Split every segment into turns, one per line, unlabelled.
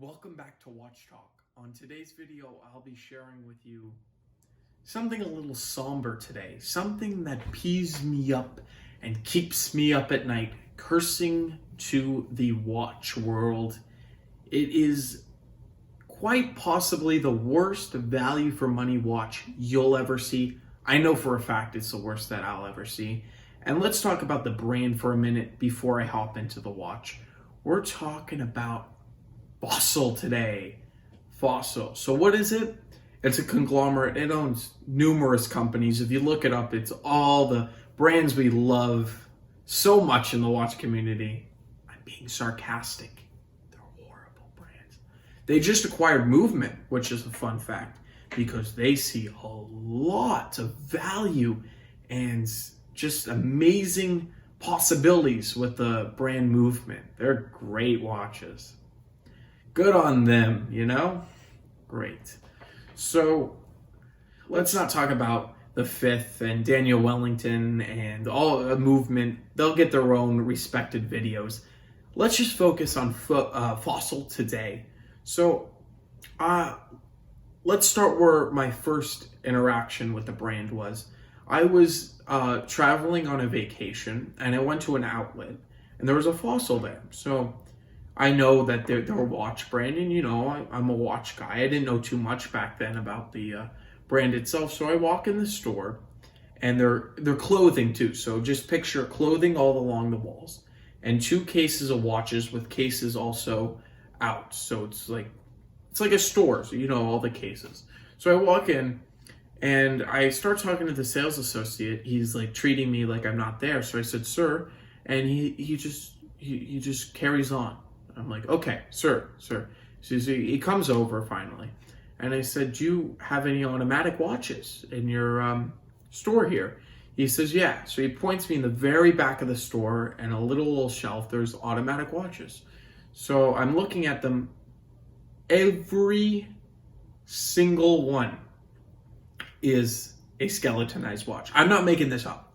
Welcome back to Watch Talk. On today's video, I'll be sharing with you something a little somber today, something that pees me up and keeps me up at night, cursing to the watch world. It is quite possibly the worst value for money watch you'll ever see. I know for a fact it's the worst that I'll ever see. And let's talk about the brand for a minute before I hop into the watch. We're talking about Fossil today. Fossil. So what is it? It's a conglomerate. It owns numerous companies. If you look it up, it's all the brands we love so much in the watch community. I'm being sarcastic. They're horrible brands. They just acquired Movement, which is a fun fact, because they see a lot of value and just amazing possibilities with the brand Movement. They're great watches. Good on them, you know? Great. So let's not talk about the Fifth and Daniel Wellington and all Movement. They'll get their own respected videos. Let's just focus on Fossil today. So let's start where my first interaction with the brand was. I was traveling on a vacation and I went to an outlet and there was a Fossil there. So I know that they're a watch brand, and you know, I'm a watch guy. I didn't know too much back then about the brand itself. So I walk in the store, and they're clothing too. So just picture clothing all along the walls, and two cases of watches with cases also out. So it's like a store. So you know all the cases. So I walk in, and I start talking to the sales associate. He's like treating me like I'm not there. So I said, "Sir," and he just carries on. I'm like, okay, sir. So he comes over finally. And I said, do you have any automatic watches in your store here? He says, yeah. So he points me in the very back of the store and a little shelf, there's automatic watches. So I'm looking at them. Every single one is a skeletonized watch. I'm not making this up.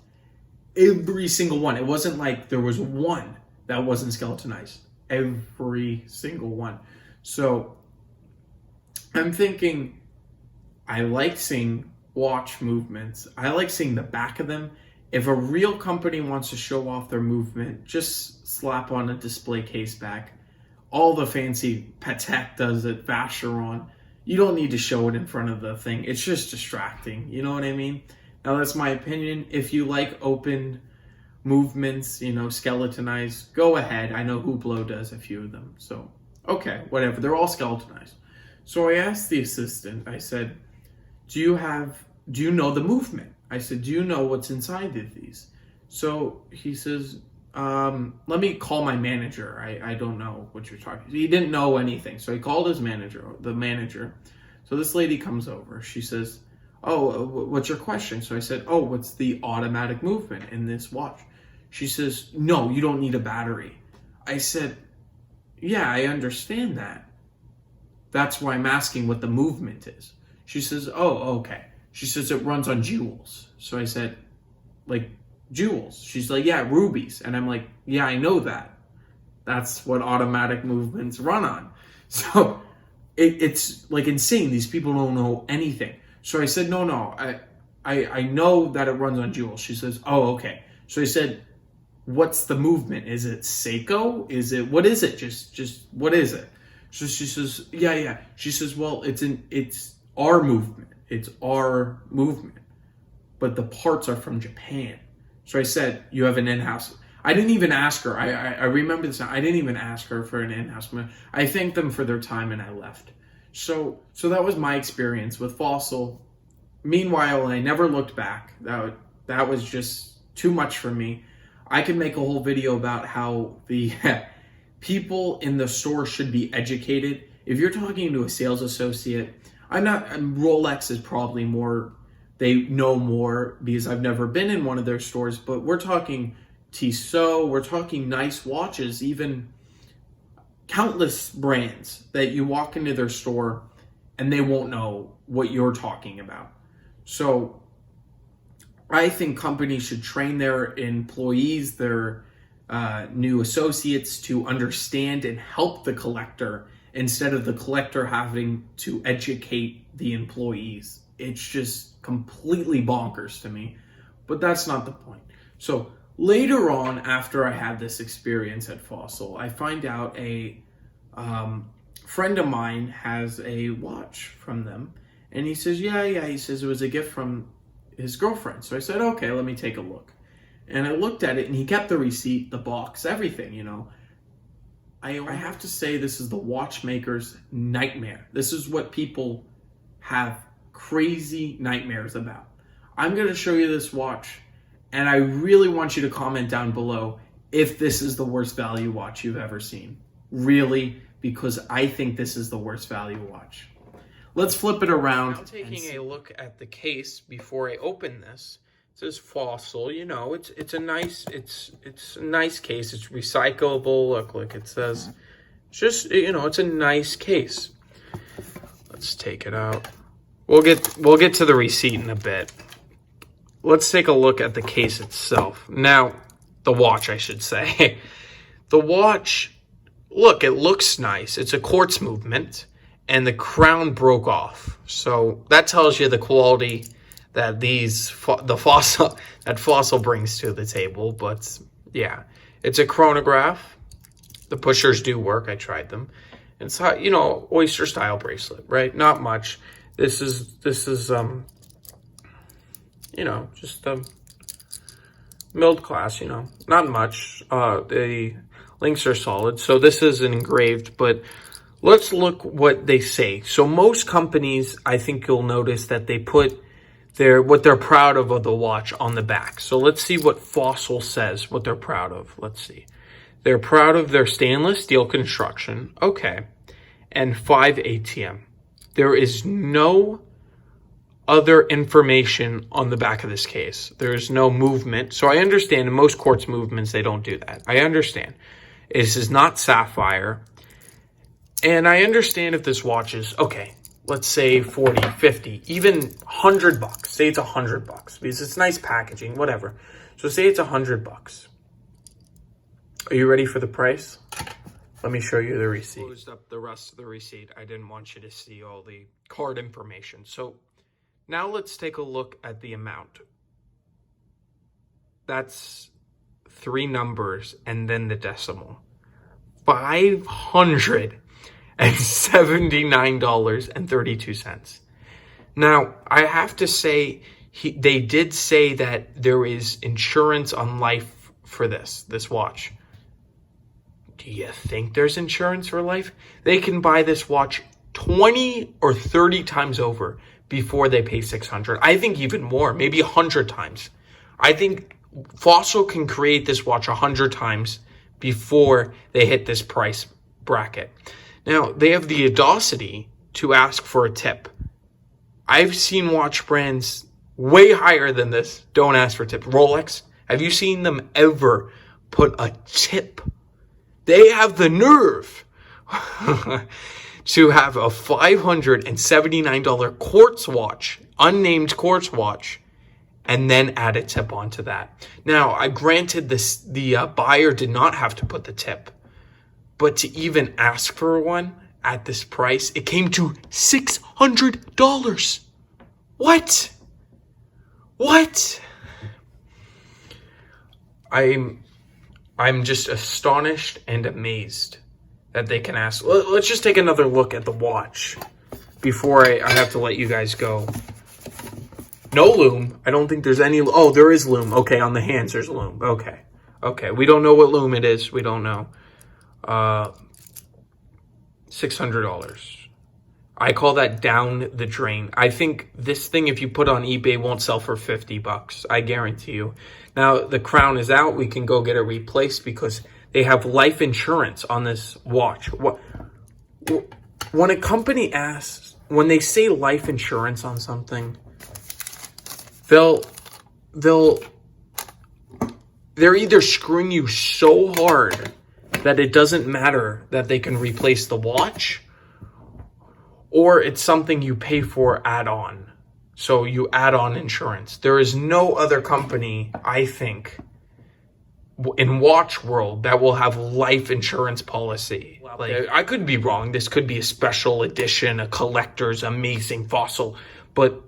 Every single one. It wasn't like there was one that wasn't skeletonized. Every single one. So I'm thinking, I like seeing watch movements. I like seeing the back of them. If a real company wants to show off their movement, just slap on a display case back. All the fancy Patek does it, Vacheron. You don't need to show it in front of the thing. It's just distracting. You know what I mean? Now that's my opinion. If you like open movements, you know, skeletonized, go ahead. I know Hublot does a few of them. So, okay, whatever. They're all skeletonized. So I asked the assistant, I said, do you know the movement? I said, do you know what's inside of these? So he says, let me call my manager. I don't know what you're talking. He didn't know anything. So he called his the manager. So this lady comes over. She says, oh, what's your question? So I said, oh, what's the automatic movement in this watch? She says, no, you don't need a battery. I said, yeah, I understand that. That's why I'm asking what the movement is. She says, oh, okay. She says it runs on jewels. So I said, like jewels? She's like, yeah, rubies. And I'm like, yeah, I know that. That's what automatic movements run on. So it's like insane. These people don't know anything. So I said, no, I know that it runs on jewels. She says, oh, okay. So I said, what's the movement? Is it Seiko? What is it? Just what is it? So she says, yeah. She says, well, it's our movement. It's our movement. But the parts are from Japan. So I said, you have an in-house. I didn't even ask her. I remember this. I didn't even ask her for an in-house. I thanked them for their time and I left. So that was my experience with Fossil. Meanwhile, I never looked back. That was just too much for me. I could make a whole video about how the people in the store should be educated. If you're talking to a sales associate, Rolex is probably more, they know more because I've never been in one of their stores, but we're talking Tissot, we're talking nice watches, even countless brands that you walk into their store and they won't know what you're talking about. So I think companies should train their employees, their new associates, to understand and help the collector instead of the collector having to educate the employees. It's just completely bonkers to me, but that's not the point. So later on, after I had this experience at Fossil, I find out a friend of mine has a watch from them, and he says, yeah, he says it was a gift from his girlfriend. So I said, okay, let me take a look. And I looked at it, and he kept the receipt, the box, everything, you know. I have to say, this is the watchmaker's nightmare. This is what people have crazy nightmares about. I'm going to show you this watch, and I really want you to comment down below if this is the worst value watch you've ever seen. Really, because I think this is the worst value watch. Let's flip it around. I'm taking a look at the case before I open this. It says Fossil, you know, it's a nice case. It's recyclable. Look, it says, just, you know, it's a nice case. Let's take it out. We'll get to the receipt in a bit. Let's take a look at the case itself. Now, the watch, I should say. The watch, look, it looks nice. It's a quartz movement, and the crown broke off. So that tells you the quality that Fossil brings to the table. But yeah, it's a chronograph. The pushers do work. I tried them. It's, you know, oyster style bracelet, right? Not much. This is you know, just milled class, you know, not much. The links are solid. So this is an engraved, but let's look what they say. So most companies, I think you'll notice that they put what they're proud of the watch on the back. So let's see what Fossil says, what they're proud of. Let's see. They're proud of their stainless steel construction. Okay. And 5 ATM. There is no other information on the back of this case. There is no movement. So I understand in most quartz movements, they don't do that. I understand. This is not sapphire. And I understand if this watch is, okay, let's say 40, 50, even $100. Say it's $100 because it's nice packaging, whatever. So say it's $100. Are you ready for the price? Let me show you the receipt. Closed up the rest of the receipt. I didn't want you to see all the card information. So now let's take a look at the amount. That's 3 numbers and then the decimal. $579.32. Now, I have to say, they did say that there is insurance on life for this watch. Do you think there's insurance for life? They can buy this watch 20 or 30 times over before they pay $600. I think even more, maybe 100 times. I think Fossil can create this watch 100 times before they hit this price bracket. Now, they have the audacity to ask for a tip. I've seen watch brands way higher than this don't ask for tip. Rolex, have you seen them ever put a tip? They have the nerve to have a $579 quartz watch, unnamed quartz watch, and then add a tip onto that. Now, I granted the buyer did not have to put the tip, but to even ask for one at this price, it came to $600. What? I'm just astonished and amazed that they can ask. Let's just take another look at the watch before I have to let you guys go. No lume. I don't think there's any. Oh, there is lume. Okay, on the hands there's lume. Okay. We don't know what lume it is. We don't know. $600. I call that down the drain. I think this thing, if you put on eBay, won't sell for $50. I guarantee you. Now, the crown is out. We can go get it replaced because they have life insurance on this watch. When a company asks, when they say life insurance on something, they're either screwing you so hard that it doesn't matter that they can replace the watch, or it's something you pay for add-on. So you add on insurance. There is no other company, I think, in watch world that will have life insurance policy. out there. I could be wrong. This could be a special edition, a collector's amazing fossil. But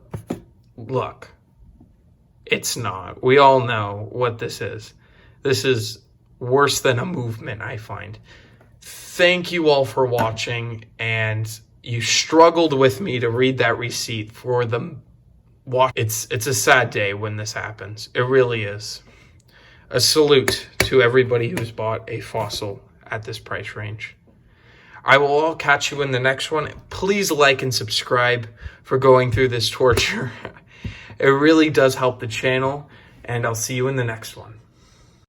look, it's not. We all know what this is. This is worse than a movement, I find. Thank you all for watching, and you struggled with me to read that receipt for the watch. It's a sad day when this happens. It really is. A salute to everybody who's bought a fossil at this price range. I will all catch you in the next one. Please like and subscribe for going through this torture. It really does help the channel, and I'll see you in the next one.